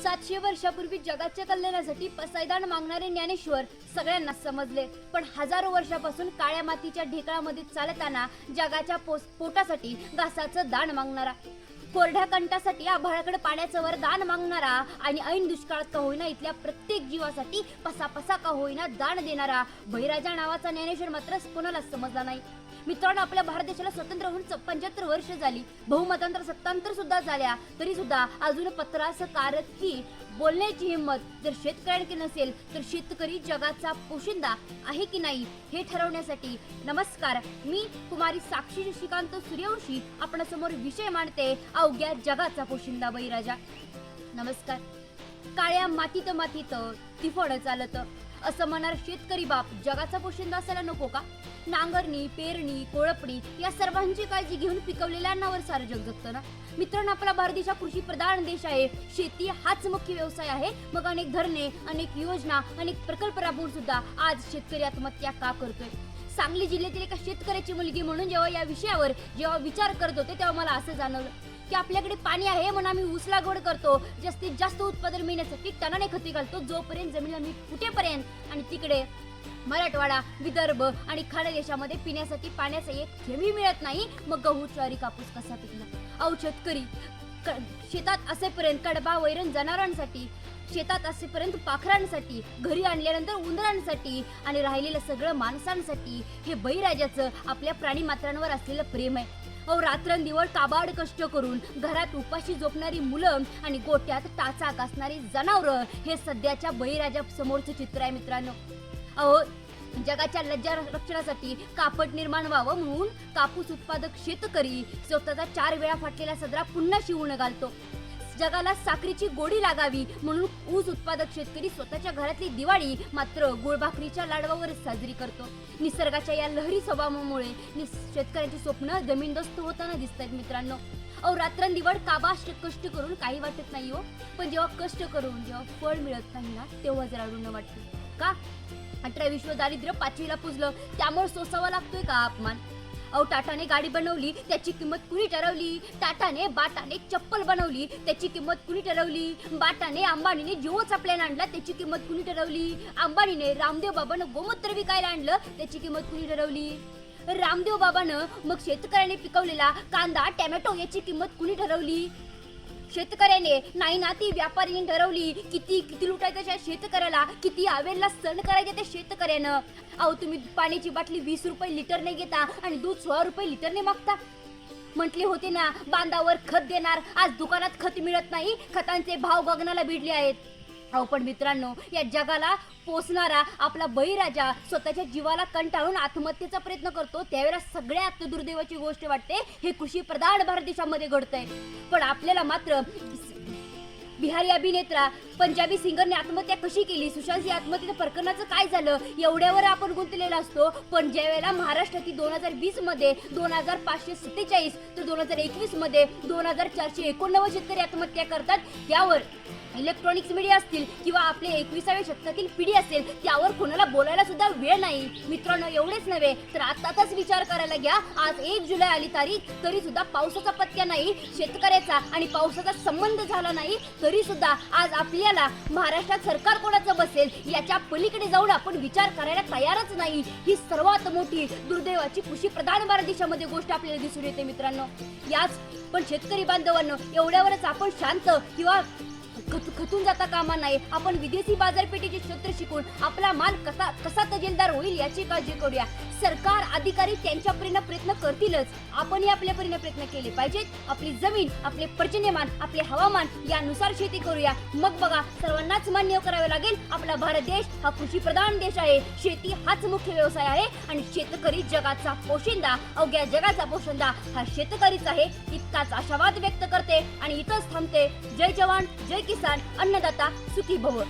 700 वर्षापूर्वी जगाच्या कल्याणासाठी पसायदान मागणारे ज्ञानेश्वर सगळ्यांना समजले, पण हजारो वर्षापासून काळ्या मातीच्या ढेकळामध्ये चालताना जगाच्या पोटासाठी घासाचं दान मागणारा, कोरड्या कंठासाठी आभाळाकडे पाण्याचं वरदान मागणारा आणि ऐन दुष्काळात का होईना इथल्या प्रत्येक जीवासाठी पसा का होईना दान देणारा बळीराजा नावाचा ज्ञानेश्वर मात्र कोणालाच समजला नाही. मित्रांनो, आपल्या भारत देशाला स्वतंत्र होऊन 75 वर्ष झाली, बहुमतांतर सत्तांतर सुद्धा झाल्या, तरी सुद्धा अजून पत्रास कारकी बोलण्याची हिंमत जर शेतकऱ्यांकडे नसेल तर शेतकरी जगाचा पोशिंदा आहे की नाही हे ठरवण्यासाठी नमस्कार, मी कुमारी साक्षी श्रीकांत सूर्यवंशी आपणासमोर विषय मांडते, अवघ्या जगाचा पोशिंदा बळीराजा. नमस्कार. काळ्या मातीत तिफड चालत असं म्हणणार शेतकरी बाप जगाचा पोशिंदा असायला नको का? नांगरणी, पेरणी, कोळपणी या सर्वांची काळजी घेऊन पिकवलेल्या अन्नावर सारं जग जगतं ना. मित्रांनो, आपला भारत देश हा कृषी प्रधान देश आहे. शेती हाच मुख्य व्यवसाय आहे. मग अनेक धरणे, अनेक योजना, अनेक प्रकल्प राबवून सुद्धा आज शेतकरी आत्महत्या का करतोय? सांगली जिल्ह्यातील एका शेतकऱ्याची मुलगी म्हणून जेव्हा या विषयावर विचार करत होते तेव्हा मला असं जाणवलं की आपल्याकडे पाणी आहे म्हणून आम्ही ऊस लागवड करतो, जास्तीत जास्त उत्पादन मिळण्यासाठी टनाने खते घालतो, जोपर्यंत जमिनीला मीठ फुटेपर्यंत, आणि तिकडे मराठवाडा, विदर्भ आणि खानदेशामध्ये पिण्यासाठी पाण्याचा एक थेंबही मिळत नाही. मग गहू, ज्वारी, कापूस कसा पिकणार? अहो, शेतकरी शेतात असेपर्यंत कडबा, वैरण जनावरांसाठी, शेतात असेपर्यंत पाखरांसाठी, घरी आणल्यानंतर उंदरांसाठी आणि राहिलेलं सगळं माणसांसाठी. हे बळीराजाचं आपल्या प्राणीमात्रांवर असलेलं प्रेम आहे. अहो, रात्रंदिवस काबाड कष्ट करून घरात उपाशी झोपणारी मुलं आणि गोट्यात टाचा कासणारी जनावरं हे सध्याच्या बळीराजा समोरचं चित्र आहे. मित्रांनो, अहो, जगाच्या लज्जा रक्षणासाठी कापड निर्माण व्हावं म्हणून कापूस उत्पादक शेतकरी स्वतःचा 4 वेळा फाटलेला सदरा पुन्हा शिवून घालतो. जगाला साखरेची गोडी लागावी म्हणून ऊस उत्पादक शेतकरी स्वतःच्या घरातली दिवाळी मात्र गुळभाकरीच्या लाडवावर साजरी करतो. निसर्गाच्या या लहरी स्वभावामुळे शेतकऱ्यांची स्वप्न जमीनदोस्त होताना दिसत आहेत. मित्रांनो, अहो, रात्रंदिवस काबाड कष्ट करून काही वाटत नाही हो, पण जेव्हा कष्ट करून जेव्हा फळ मिळत नाही ना तेव्हा जरा ऋण वाटतं. का? 18 विश्व दारिद्र्य 5वीला पुजलं त्यामुळे सोसावा लागतोय का अपमान? अहो, टाटाने गाडी बनवली त्याची किंमत कुणी ठरवली? बाटाने चप्पल बनवली त्याची किंमत कुणी ठरवली? अंबानीने जिओचा प्लॅन आणला त्याची किंमत कुणी ठरवली? अंबानीने रामदेव बाबांना गोमूत्र विकायला आणलं त्याची किंमत कुणी ठरवली? रामदेव बाबांना मग शेतकऱ्याने पिकवलेला कांदा, टोमॅटो याची किंमत कुणी ठरवली? शेतकऱ्याने नाही ना, ती व्यापाऱ्याने ठरवली. किती लुटायचं त्या शेतकऱ्याला, किती आवेलला सण करायचे त्या शेतकऱ्यानं. अहो, तुम्ही पाण्याची बाटली 20 रुपये लिटरने घेता आणि दूध 16 रुपये लिटरने मागता. म्हटले होते ना बांधावर खत देणार, आज दुकानात खत मिळत नाही, खतांचे भाव गगनाला भिडले आहेत. अहो, पण मित्रांनो, या जगाला पोसणारा आपला बळीराजा स्वतःच्या जीवाला कंटाळून आत्महत्येचा प्रयत्न करतो त्यावेळेला सगळ्यात दुर्दैवाची गोष्ट वाटते हे कृषी प्रधान भारत देशामध्ये घडतंय. पण आपल्याला मात्र बिहारी अभिनेत्रा पंजाबी सिंगरने आत्महत्या कशी केली, सुशांत सिंह आत्महत्येच्या प्रकरणाचं काय झालं एवढ्यावर आपण गुंतलेला असतो. पण ज्या वेळेला महाराष्ट्रातील 2020 मध्ये 2547 तर 2021 मध्ये 2489 शेतकरी आत्महत्या करतात, त्यावर इलेक्ट्रॉनिक्स मीडिया असतील किंवा आपले 21व्या शतकातील पिढी असेल त्यावर कोणाला बोलायला सुद्धा वेळ नाही. मित्रांनो, एवढेच नव्हे तर आताच विचार करायला घ्या, आज 1 जुलै आली तारीख तरी सुद्धा पावसाचा पत्त्या नाही, शेतकऱ्याचा आणि पावसाचा संबंध झाला नाही, तरी सुद्धा आज आपल्याला महाराष्ट्रात सरकार कोणाचं बसेल याच्या पलीकडे जाऊन आपण विचार करायला तयारच नाही. ही सर्वात मोठी दुर्दैवाची कृषी प्रधान भारत देशामध्ये गोष्ट आपल्याला दिसून येते. मित्रांनो, याच पण शेतकरी बांधवांनो, एवढ्यावरच आपण शांत किंवा खचून जाता कामा नाही. आपण विदेशी बाजारपेठेचे क्षेत्र शिकून आपला माल कसा तजेलदार होईल याची काळजी करूया. सरकार अधिकारी त्यांच्या परीने प्रयत्न करतीलच, आपणही आपल्या परीने प्रयत्न केले पाहिजेत. आपली जमीन, आपले पर्जन्यमान, आपले हवामान यानुसार शेती करूया. मग बघा, सर्वांनाच मान्य करावे लागेल आपला भारत देश हा कृषी प्रधान देश आहे. शेती हाच मुख्य व्यवसाय आहे आणि शेतकरी जगाचा पोशिंदा, अवघ्या जगाचा पोशिंदा हा शेतकरीच आहे. इतकाच आशावाद व्यक्त करते आणि इथंच थांबते. जय जवान, जय किसान, अन्नदाता सुखी भव.